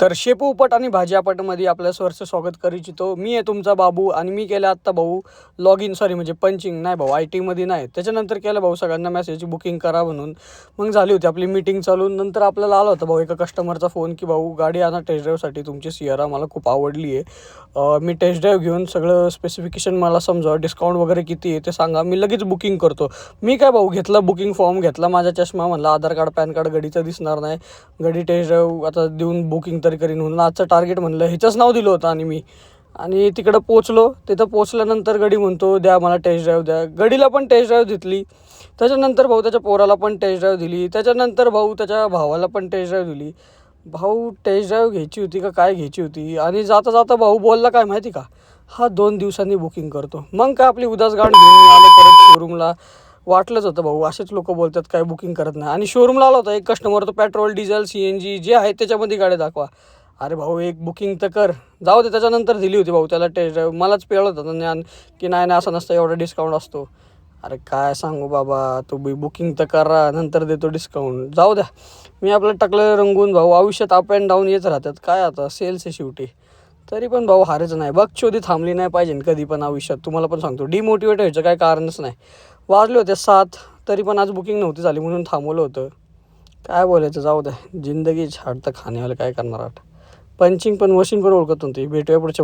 तर शेपू उपट आणि भाजी आपटमध्ये आपल्या सरचं स्वागत करू इच्छितो. मी आहे तुमचा बाबू आणि मी केलं आत्ता भाऊ लॉग इन म्हणजे पंचिंग नाही भाऊ IT मध्ये नाही. त्याच्यानंतर केलं भाऊ सगळ्यांना मेसेज बुकिंग करा म्हणून. मग झाली होती आपली मीटिंग चालून. नंतर आपल्याला आला होता भाऊ एका कस्टमरचा फोन की भाऊ गाडी आणा टेस्ट ड्राईव्हसाठी तुमची सियरा मला खूप आवडली आहे. मी टेस्ट ड्राईव्ह घेऊन सगळं स्पेसिफिकेशन मला समजा डिस्काउंट वगैरे किती आहे ते सांगा, मी लगेच बुकिंग करतो. मी काय भाऊ घेतला बुकिंग फॉर्म घेतला, माझा चष्मा म्हणला आधार कार्ड पॅन कार्ड गाडीचं दिसणार नाही, गाडी टेस्ट ड्राईव्ह आता देऊन बुकिंग तरी करीन म्हणून आजचं टार्गेट म्हणलं ह्याचंच नाव दिलं होतं. आणि तिकडं पोचलो. तिथं पोचल्यानंतर गडी म्हणतो द्या मला टेस्ट ड्राईव्ह द्या. गडीला पण टेस्ट ड्राईव्ह घेतली. त्याच्यानंतर भाऊ त्याच्या पोराला पण टेस्ट ड्राईव्ह दिली. त्याच्यानंतर भाऊ त्याच्या भावाला पण टेस्ट ड्राईव्ह दिली. भाऊ टेस्ट ड्राईव्ह घ्यायची होती का काय घ्यायची होती. आणि जाता जाता भाऊ बोलला काय माहिती का, हा 2 दिवसांनी बुकिंग करतो. मग काय आपली उदास गाड घेऊन मी आलो परत शोरूमला. वाटलंच होतं भाऊ असेच लोक बोलतात काय बुकिंग करत नाही. आणि शोरूमला आला होता एक कस्टमर, तो पेट्रोल डिझेल CNG जे आहे त्याच्यामध्ये गाडी दाखवा. अरे भाऊ एक बुकिंग तर कर, जाऊ दे. त्याच्यानंतर दिली होती भाऊ त्याला टेस्ट ड्राईव्ह. मलाच पेळत होता ज्ञान की नाही असं नसतं, एवढा डिस्काउंट असतो. अरे काय सांगू बाबा, तुम्ही बुकिंग तर करा नंतर देतो डिस्काउंट. जाऊ द्या, मी आपलं टाकलं रंगून. भाऊ आयुष्यात अप अँड डाऊन येत राहतात, काय आता सेल्स आहे शेवटी. तरी पण भाऊ हारायचं नाही, बगचोदी थांबली नाही पाहिजे कधी पण आयुष्यात. तुम्हाला पण सांगतो डिमोटिवेट व्हायचं काय कारणच नाही. वाजले होते 7 तरी पण आज बुकिंग नव्हती झाली म्हणून थांबवलं होतं. काय बोलायचं, जाऊ द्या. जिंदगी झाड तर खाण्यावाले काय करणार. पंचिंग पण मशीन पण ओळखत नव्हती. भेटूया पुढच्या